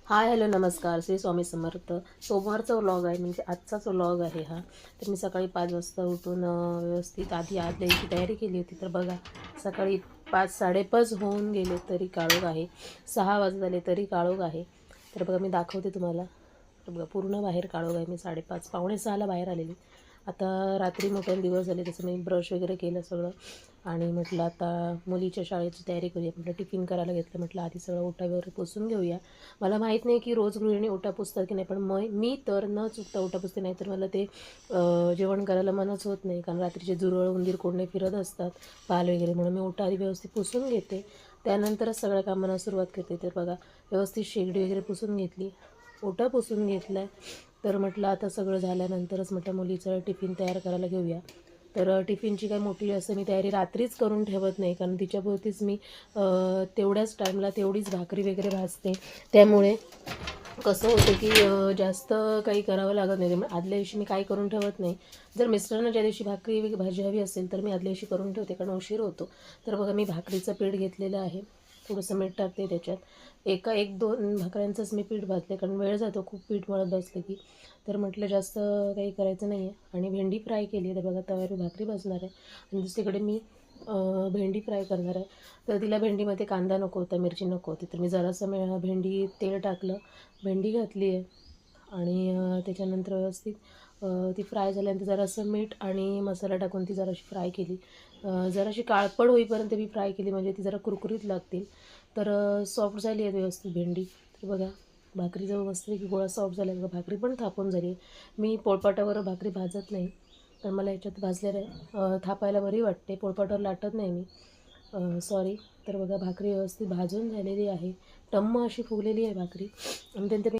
Hi hello नमस्कार श्री स्वामी समर्थ. सोमवारचा vlog आहे म्हणजे आजचाच व्लॉग आहे हा. तर मी सकाळी 5 वाजता उठून व्यवस्थित आधी द्यायची तयारी केली होती. तर बघा सकाळी 5 साडेपाच होऊन गेले तरी काळोख आहे. 6 वाजत आले तरी काळोख आहे. तर बघा मी दाखवते तुम्हाला. तर बघा पूर्ण बाहेर काळोख आहे. मी 5:30 पावणे 6ला बाहेर आलेली. आता रात्री मोठ्याने दिवस झाले तसं मी ब्रश वगैरे केलं सगळं आणि म्हटलं आता मुलीच्या शाळेची तयारी करूया. म्हटलं टिफिन करायला घेतलं. म्हटलं आधी सगळं ओटा वगैरे पुसून घेऊया. मला माहीत नाही की रोज गृहिणी ओटा पुसतात की नाही, पण मी तर न चुकता ओटा पुसते. नाही तर मला ते जेवण करायला मनच होत नाही, कारण रात्रीचे झुरळ उंदीर कोंडे फिरत असतात पाल वगैरे. म्हणून मी ओटा आधी व्यवस्थित पुसून घेते, त्यानंतरच सगळ्या कामांना सुरुवात करते. तर बघा व्यवस्थित शेगडी वगैरे पुसून घेतली, ओटा पुसून घेतला आहे. तर म्हटलं आता सगळं झाल्यानंतरच म्हटलं मुलीचं टिफिन तयार करायला घेऊया. तर टिफिनची काही मोठी असं मी तयारी रात्रीच करून ठेवत नाही, कारण तिच्याभोवतीच मी तेवढ्याच टाईमला तेवढीच भाकरी वगैरे भाजते. त्यामुळे कसं होतं की जास्त काही करावं लागत नाही. त्यामुळे आदल्या दिवशी मी काही करून ठेवत नाही. जर मिस्टरांना ज्या दिवशी भाकरी भाजी हवी असेल तर मी आदल्या दिवशी करून ठेवते, कारण उशीर होतो. तर बघा मी भाकरीचं पीठ घेतलेलं आहे, थोडंसं मीठ टाकते त्याच्यात. एक दोन भाकऱ्यांचंच मी पीठ भाजते, कारण वेळ जातो खूप पीठ मळत बसले की. तर म्हटलं जास्त काही करायचं नाही आहे. आणि भेंडी फ्राय केली आहे. तर बघा तव्यावर भाकरी भाजणार आहे आणि दुसरीकडे मी भेंडी फ्राय करणार आहे. तर तिला भेंडीमध्ये कांदा नको होता, मिरची नको होती, तर मी जरासं भेंडी तेल टाकलं, भेंडी घातली आहे आणि त्याच्यानंतर व्यवस्थित ती फ्राय झाल्यानंतर जरासं मीठ आणि मसाला टाकून ती जराशी फ्राय केली. जराशी काळपड होईपर्यंत मी फ्राय केली, म्हणजे ती जरा कुरकुरीत लागतील. तर सॉफ्ट झाली आहे व्यवस्थित भेंडी. तर बघा भाकरी जवळ बसली की गोळा सॉफ्ट झाला. बघा भाकरी पण थापून झाली आहे. मी पोळपाटावर भाकरी भाजत नाही, तर मला याच्यात भाजलेलं थापायला बरी वाटते. पोळपाटावर लाटत नाही मी, सॉरी. तर बघा भाकरी व्यवस्थित भाजून झालेली आहे, टम्म अशी फुगलेली आहे भाकरी. आणि त्यानंतर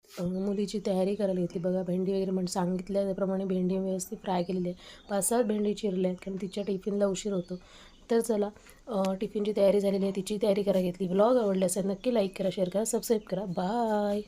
मुलीची तयारी करायला घेतली. बघा भेंडी वगैरे म्हणजे सांगितल्याप्रमाणे भेंडी व्यवस्थित फ्राय केलेली आहे. 5-6 भेंडी चिरल्या आहेत, कारण तिच्या टिफिनला उशीर होतो. तर चला टिफिनची तयारी झालेली आहे, तिची तयारी करायला घेतली. व्लॉग आवडला असेल नक्की लाईक करा, शेअर करा, सबस्क्राईब करा. बाय.